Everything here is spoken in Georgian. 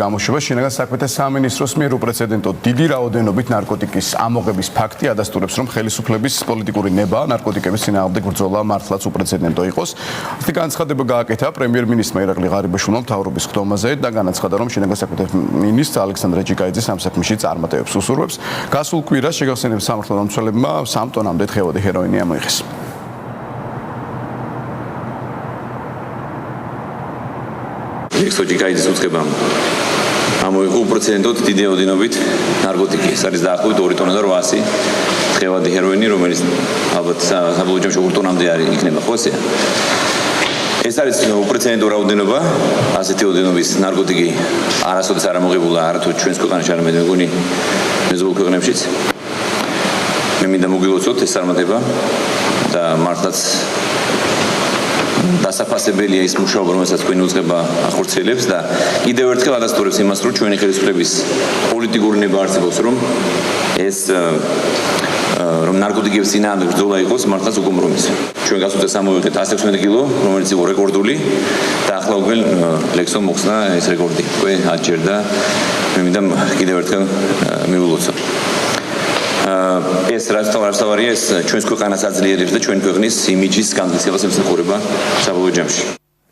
გამოშვება შინაგან საქმეთა სამინისტროს მიერ უპრეცედენტო დიდი რაოდენობით ნარკოტიკის ამოღების ფაქტი ადასტურებს, რომ ხელისუფლების პოლიტიკური ნება ნარკოტიკების წინააღმდეგ ბრძოლა მართლაც უპრეცედენტო იყოს. Αυτή განცხადება გააკეთა პრემიერ-მინისტრმა ირაკლი ღარიბაშვილმა მთავრობის ხდომაზე და განაცხადა, რომ შინაგან საქმეთა მინისტრ ალექსანდრე ჯიკაიძე ამ საქმეში წარმატებებს უსურვებს. გასულ კვირას შეგახსენებთ სამართალ დამცველებმა 3 ტონამდე თხევადი ჰეროინი ამოიღეს. Ჯიკაიძის უწყებამ ამოიღო უპრეცედენტოდ დიდი რაოდენობით ნარკოტიკი. ეს არის დაახლოებით 2 ტონა და 800 თხევადი ჰეროინი, რომელიც ალბათ საბოლოო ჯამში 2 ტონამდე არის იქნება, ხო ესეა? ეს არის უპრეცედენტო რაოდენობა, ასეთი რაოდენობის ნარკოტიკი არასოდეს არ ამოღებულა არათუ ჩვენს ქვეყანაში, არამედ მეგონი მეზობელ ქვეყნებშიც. მე მინდა მოგილოცოთ ეს წარმატება და მართლაც დასაფასებელია ის მუშაობა, რომელსაც თქვენი უწყება ახორციელებს და კიდევ ერთხელ ადასტურებს იმას, რომ ჩვენი ხელისუფლების პოლიტიკური ნება არსებობს, რომ ეს რომ ნარკოტიკების წინააღმდეგ ბრძოლა იყოს მართლაც უკომპრომისო. ჩვენ გასულ წელს ამოვიღეთ 116 კილო, რომელიც იყო რეკორდული და ახლა უკვე ლექსომ მოხსნა ეს რეკორდი. უკვე 10 ჯერ და მე მინდა კიდევ ერთხელ მივულოცო. ეს რასთავარია ეს ჩვენს ქვეყანას აძლიერებს და ჩვენი ქვეყნის იმიჯის განმტკიცებას ემსახურება საბოლოო ჯამში.